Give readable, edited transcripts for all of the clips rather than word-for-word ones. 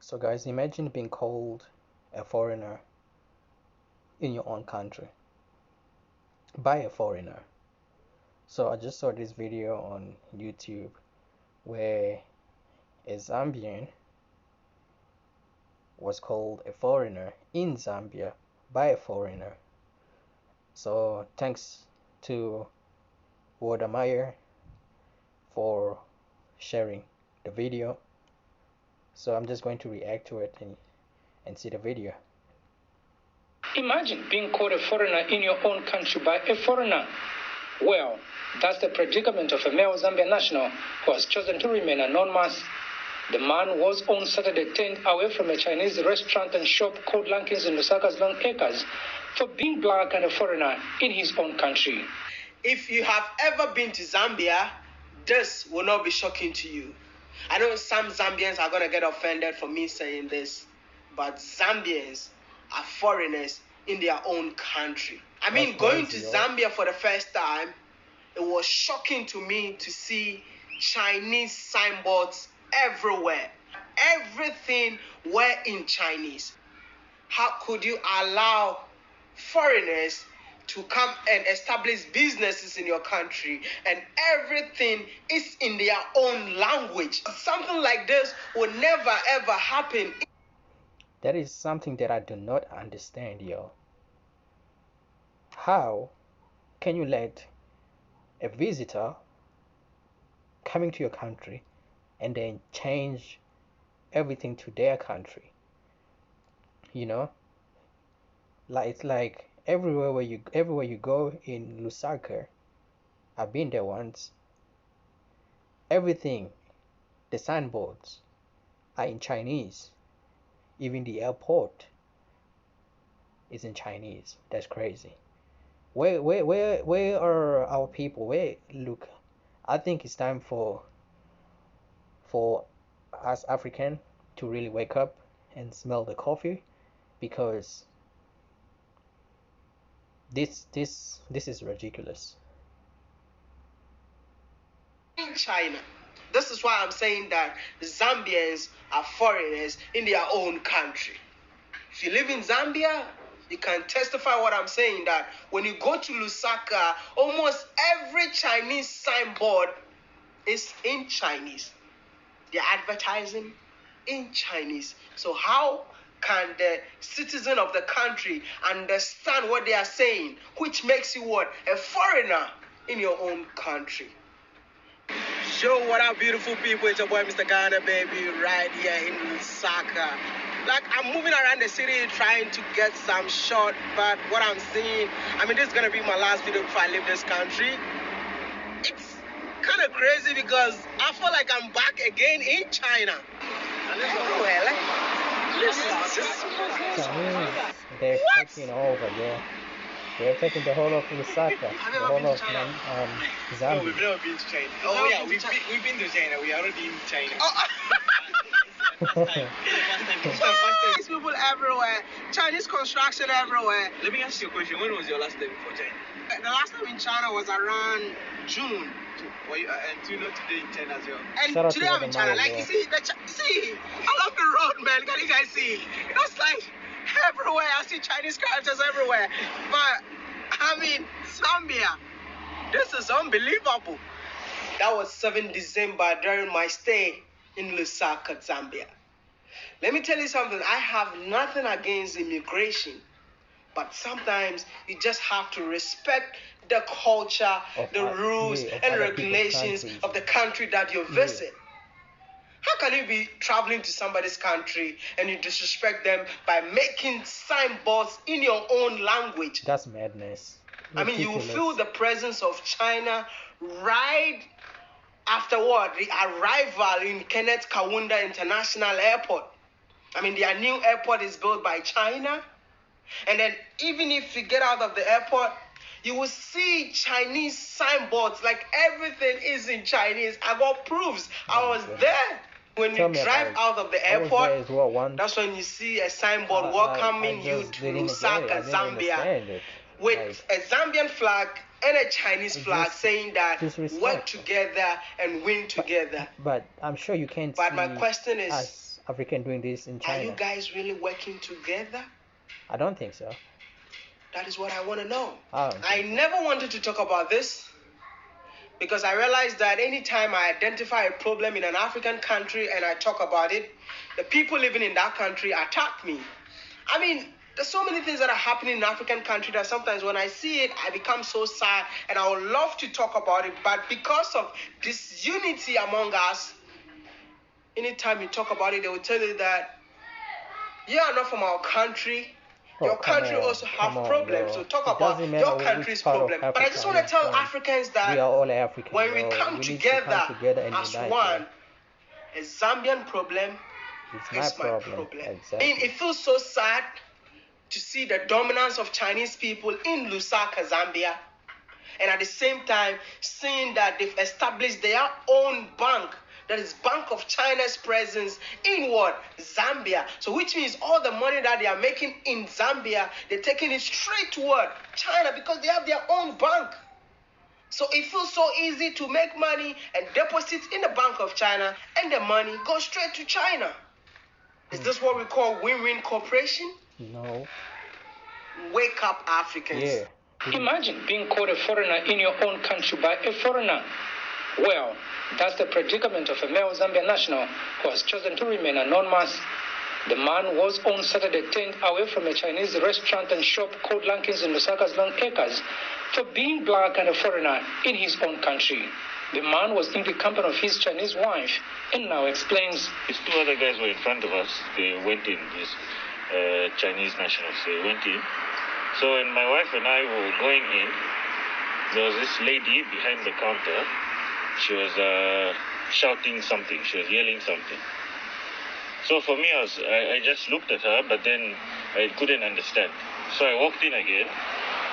So guys, imagine being called a foreigner in your own country by a foreigner. So I just saw this video on YouTube where a Zambian was called a foreigner in Zambia by a foreigner. So thanks to Wode Maya for sharing the video. So I'm just going to react to it and see the video. Imagine being called a foreigner in your own country by a foreigner. Well, that's the predicament of a male Zambian national who has chosen to remain anonymous. The man was on Saturday turned away from a Chinese restaurant and shop called Lankins in Lusaka's Long Acres for being black and a foreigner in his own country. If you have ever been to Zambia, this will not be shocking to you. I know some Zambians are going to get offended for me saying this, but Zambians are foreigners in their own country. I mean, going to Zambia for the first time, it was shocking to me to see Chinese signboards everywhere. Everything were in Chinese. How could you allow foreigners to come and establish businesses in your country and everything is in their own language? Something like this will never ever happen. That is something that I do not understand, yo. How can you let a visitor coming to your country and then change everything to their country? You know, like it's like everywhere you go in Lusaka, I've been there once. Everything, the signboards are in Chinese. Even the airport is in Chinese. That's crazy. Where are our people? Look, I think it's time for us African to really wake up and smell the coffee, because this is ridiculous. In China. This is why I'm saying that Zambians are foreigners in their own country. If you live in Zambia, you can testify what I'm saying, that when you go to Lusaka, almost every Chinese signboard is in Chinese. They're advertising in Chinese. So how can the citizen of the country understand what they are saying, which makes you what? A foreigner in your own country. Yo, what up, beautiful people? It's your boy, Mr. Ghana, baby, right here in Lusaka. Like, I'm moving around the city trying to get some shot, but what I'm seeing, I mean, this is gonna be my last video before I leave this country. It's kind of crazy because I feel like I'm back again in China. They're taking over, yeah. They're taking the whole of Lusaka, the whole of Zambia. No, we've never been to China. Oh yeah, we've been to China. We are already in China. Chinese people everywhere, Chinese construction everywhere. Let me ask you a question. When was your last day before China? The last time in China was around June. Were you, and you know today in China as well? And today I'm in China. Like, you see, see, along the road, man. Can you guys see? It's like everywhere. I see Chinese characters everywhere. But, I mean, Zambia, this is unbelievable. That was 7 December during my stay in Lusaka, Zambia. Let me tell you something. I have nothing against immigration, but sometimes you just have to respect the culture, the rules and regulations of the country that you visit. How can you be traveling to somebody's country and you disrespect them by making signboards in your own language? That's madness. I mean, you will feel the presence of China right after what? The arrival in Kenneth Kaunda International Airport. I mean, their new airport is built by China. And then even if you get out of the airport, you will see Chinese signboards. Like, everything is in Chinese. I got proofs. I was there. When you drive out of the airport, that's when you see a signboard welcoming you to Lusaka, Zambia, with a Zambian flag and a Chinese flag saying that work together and win together. But I'm sure you can't. But my question is, African doing this in China. Are you guys really working together? I don't think so. That is what I want to know. I don't I think so. never wanted to talk about this because I realized that anytime I identify a problem in an African country and I talk about it, the people living in that country attack me. I mean, there's so many things that are happening in African country that sometimes when I see it, I become so sad and I would love to talk about it. But because of this unity among us, anytime you talk about it, they will tell you that you are not from our country. Oh, Your come country on, also have come on, problems. bro. So talk It about doesn't matter your which country's part of problem. But I just Africa want to you're tell from. Africans We are that all African, when we bro. come We need to come together and as unite, one, bro. a Zambian problem It's my is my problem. problem. I Exactly. mean, it feels so sad to see the dominance of Chinese people in Lusaka, Zambia, and at the same time seeing that they've established their own bank, that is Bank of China's presence in what? Zambia. So which means all the money that they are making in Zambia, they're taking it straight to what? China, because they have their own bank. So it feels so easy to make money and deposit in the Bank of China, and the money goes straight to China. Is this what we call win-win cooperation? No. Wake up, Africans. Yeah. Imagine being called a foreigner in your own country by a foreigner. Well, that's the predicament of a male Zambian national who has chosen to remain anonymous. The man was on Saturday tent away from a Chinese restaurant and shop called Lankins in Lusaka's Long Acres for being black and a foreigner in his own country. The man was in the company of his Chinese wife and now explains. These two other guys were in front of us. They went in, these Chinese nationals. They went in. So when my wife and I were going in, there was this lady behind the counter. She was shouting something. She was yelling something. So for me, I just looked at her, but then I couldn't understand. So I walked in again.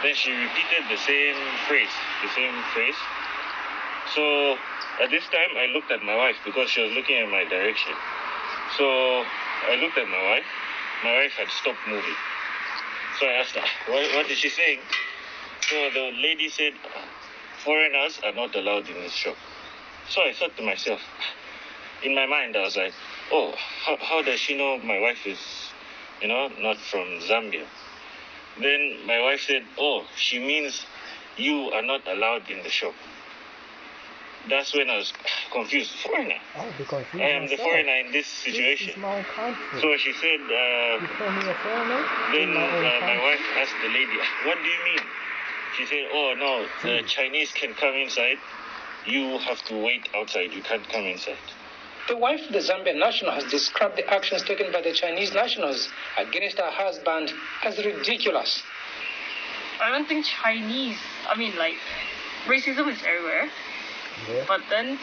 Then she repeated the same phrase. So at this time, I looked at my wife because she was looking in my direction. So I looked at my wife. My wife had stopped moving. So I asked her, what is she saying? So the lady said, foreigners are not allowed in this shop. So I thought to myself, in my mind, I was like, oh, how does she know my wife is, not from Zambia? Then my wife said, oh, she means you are not allowed in the shop. That's when I was confused. Foreigner. I'll be confused. I am the myself. foreigner in this situation. This is my own country. So she said, You call me a foreigner? then In my own my country. wife asked the lady, what do you mean? She said, oh, no, the Chinese can come inside. You have to wait outside. You can't come inside. The wife of the Zambian national has described the actions taken by the Chinese nationals against her husband as ridiculous. I don't think racism is everywhere. Yeah. But then,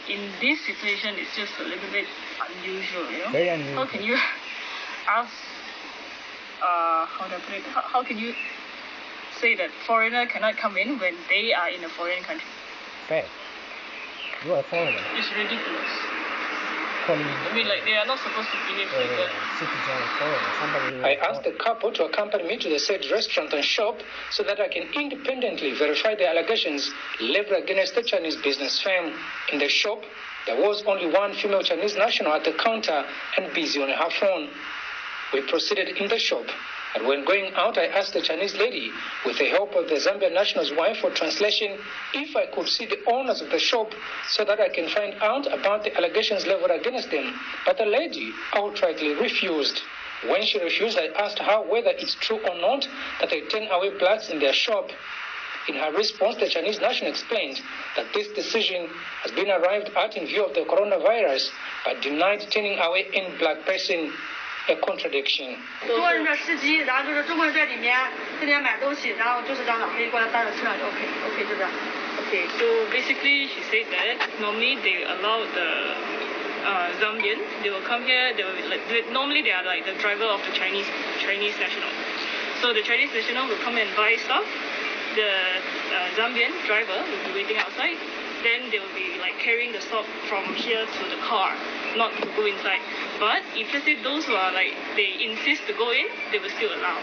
in this situation, it's just a little bit unusual, Very unusual. How can you ask, how do I put it? How can you say that foreigner cannot come in when they are in a foreign country? Fact. You are a foreigner. It's ridiculous. Calling they are not supposed to behave like that. citizen or foreigner. Somebody who I is asked the couple to accompany me to the said restaurant and shop so that I can independently verify the allegations leveled against the Chinese business firm. In the shop, there was only one female Chinese national at the counter and busy on her phone. We proceeded in the shop, and when going out, I asked the Chinese lady, with the help of the Zambian national's wife for translation, if I could see the owners of the shop so that I can find out about the allegations leveled against them. But the lady outrightly refused. When she refused, I asked her whether it's true or not that they turn away blacks in their shop. In her response, the Chinese national explained that this decision has been arrived at in view of the coronavirus, but denied turning away any black person, a contradiction. 中国人的司机，然后就是中国人在里面买东西，然后就是让老黑过来搭着车就 OK 就这样。 Okay, so basically she said that normally they allow the Zambian, they will come here, normally they are like the driver of the Chinese national. So the Chinese national will come and buy stuff, the Zambian driver will be waiting outside, then they will be carrying the stock from here to the car, not to go inside. But if let's say those who are they insist to go in, they will still allow.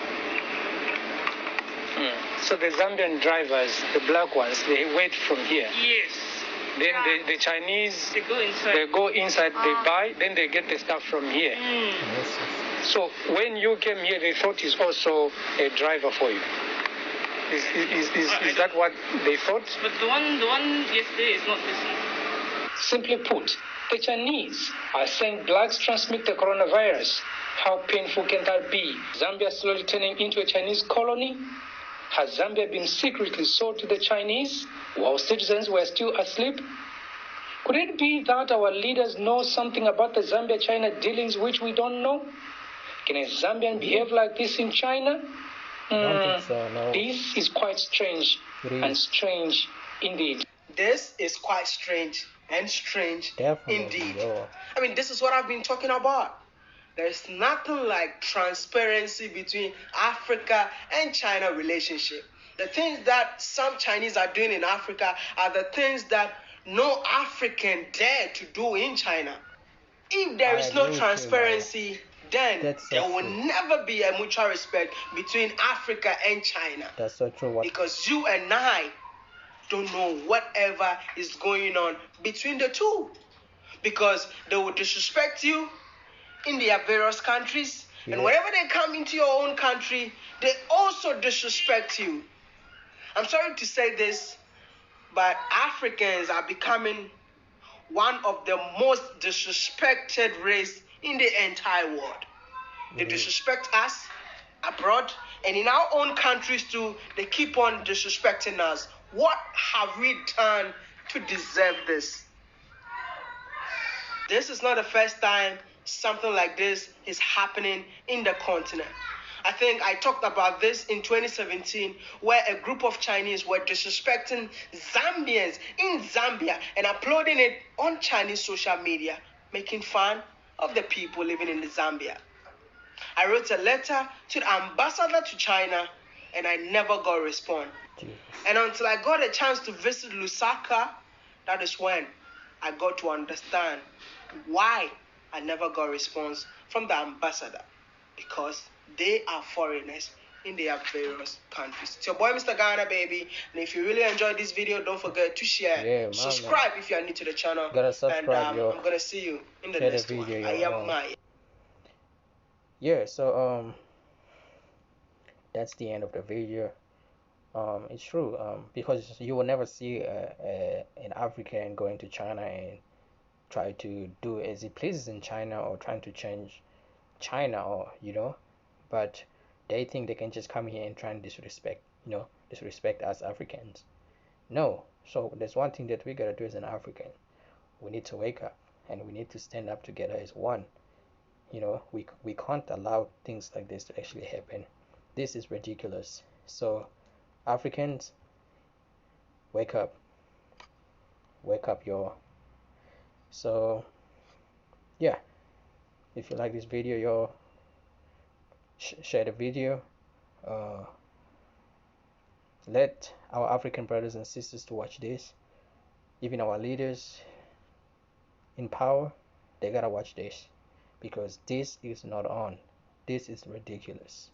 So the Zambian drivers, the black ones, they wait from here. Yes. Then the Chinese, They go inside. they go inside, they buy, then they get the stuff from here. Yes. So when you came here, they thought he's also a driver for you. Is that what they thought? But the one yesterday is not this one. Simply put, the Chinese are saying blacks transmit the coronavirus. How painful can that be? Zambia slowly turning into a Chinese colony? Has Zambia been secretly sold to the Chinese while citizens were still asleep? Could it be that our leaders know something about the Zambia-China dealings which we don't know? Can a Zambian behave like this in China? I don't think so, no. This is quite strange and strange indeed. This is quite strange and strange Definitely, indeed. yo. I mean, this is what I've been talking about. There's nothing like transparency between Africa and China relationship. The things that some Chinese are doing in Africa are the things that no African dare to do in China. If there is no transparency, then there will never be a mutual respect between Africa and China. That's so true. Because you and I don't know whatever is going on between the two. Because they will disrespect you in their various countries. Yeah. And whenever they come into your own country, they also disrespect you. I'm sorry to say this, but Africans are becoming one of the most disrespected race in the entire world. They disrespect us abroad, and in our own countries too, they keep on disrespecting us. What have we done to deserve this? This is not the first time something like this is happening in the continent. I think I talked about this in 2017, where a group of Chinese were disrespecting Zambians in Zambia and uploading it on Chinese social media, making fun of the people living in Zambia. I wrote a letter to the ambassador to China, and I never got a response. And until I got a chance to visit Lusaka, that is when I got to understand why I never got a response from the ambassador. Because they are foreigners in their various countries. It's your boy Mr. Ghana, baby. And if you really enjoyed this video, don't forget to share. Subscribe if you are new to the channel. Gotta subscribe, and I'm gonna see you in the share next the video, one. I am Maya. Yeah, so that's the end of the video. It's true, because you will never see an African going to China and try to do as he pleases in China, or trying to change China, or but they think they can just come here and try and disrespect us Africans. No. So there's one thing that we gotta do as an African. We need to wake up, and we need to stand up together as one. We can't allow things like this to actually happen. This is ridiculous. So Africans, wake up, y'all. So yeah, if you like this video, y'all, share the video. Let our African brothers and sisters to watch this. Even our leaders in power, they gotta watch this, because this is not on. This is ridiculous.